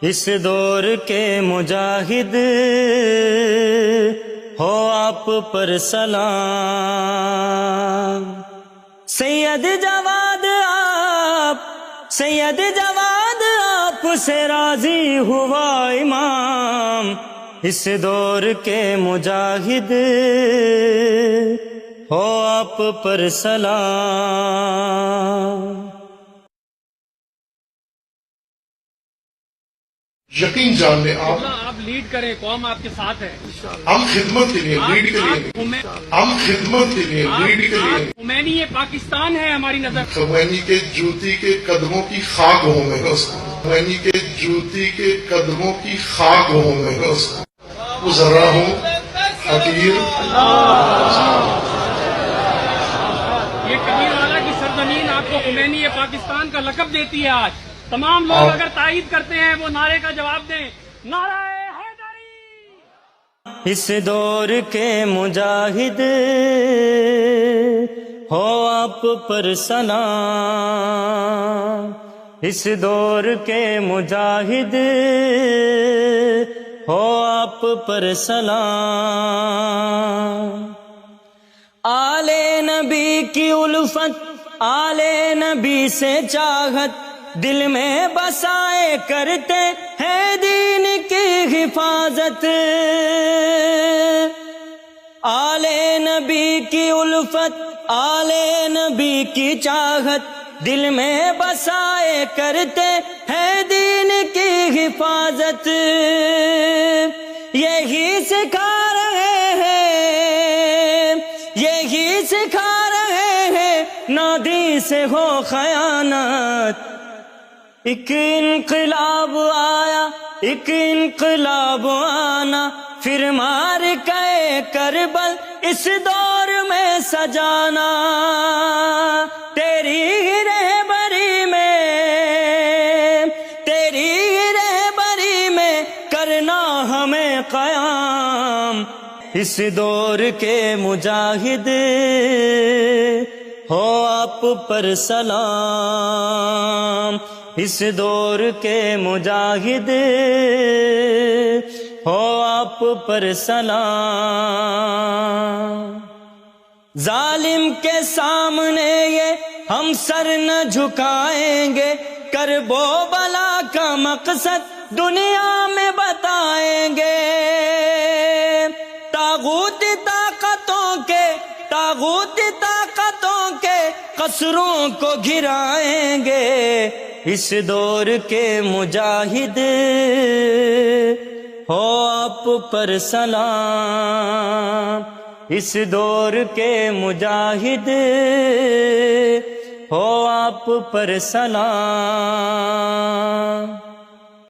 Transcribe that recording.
اس دور کے مجاہد ہو آپ پر سلام، سید جواد آپ سے راضی ہوا امام، اس دور کے مجاہد ہو آپ پر سلام۔ یقین جان لیں آپ لیڈ کریں، قوم آپ کے ساتھ ہے۔ ہم خدمت کے لیے لیڈ کے لیے خمینی یہ پاکستان ہے ہماری نظر۔ خمینی کے جوتی کے قدموں کی خاک ہوں میں اس کو، خمینی کے جوتی کے قدموں کی خاک ہوں میں اس کو، وہ ذرا ہوں حقیر۔ یہ کبیر والا کی سرزمین آپ کو خمینی یہ پاکستان کا لقب دیتی ہے۔ آج تمام لوگ اگر تائید کرتے ہیں وہ نعرے کا جواب دیں، نعرہ حیدری۔ اس دور کے مجاہد ہو آپ پر سلام، اس دور کے مجاہد ہو آپ پر سلام۔ آل نبی کی الفت، آل نبی سے چاہت، دل میں بسائے کرتے ہیں دین کی حفاظت۔ آل نبی کی الفت، آل نبی کی چاہت، دل میں بسائے کرتے ہیں دین کی حفاظت۔ یہی سکھا رہے ہیں نادی سے ہو خیانت۔ ایک انقلاب آنا، پھر مار کے کربل اس دور میں سجانا۔ تیری رہبری میں کرنا ہمیں قیام، اس دور کے مجاہد ہو آپ پر سلام، اس دور کے مجاہد ہو آپ پر سلام۔ ظالم کے سامنے یہ ہم سر نہ جھکائیں گے، کرب و بلا کا مقصد دنیا میں بتائیں گے۔ طاغوتی طاقتوں کے قصروں کو گرائیں گے، اس دور کے مجاہد ہو آپ پر سلام، اس دور کے مجاہد ہو آپ پر سلام۔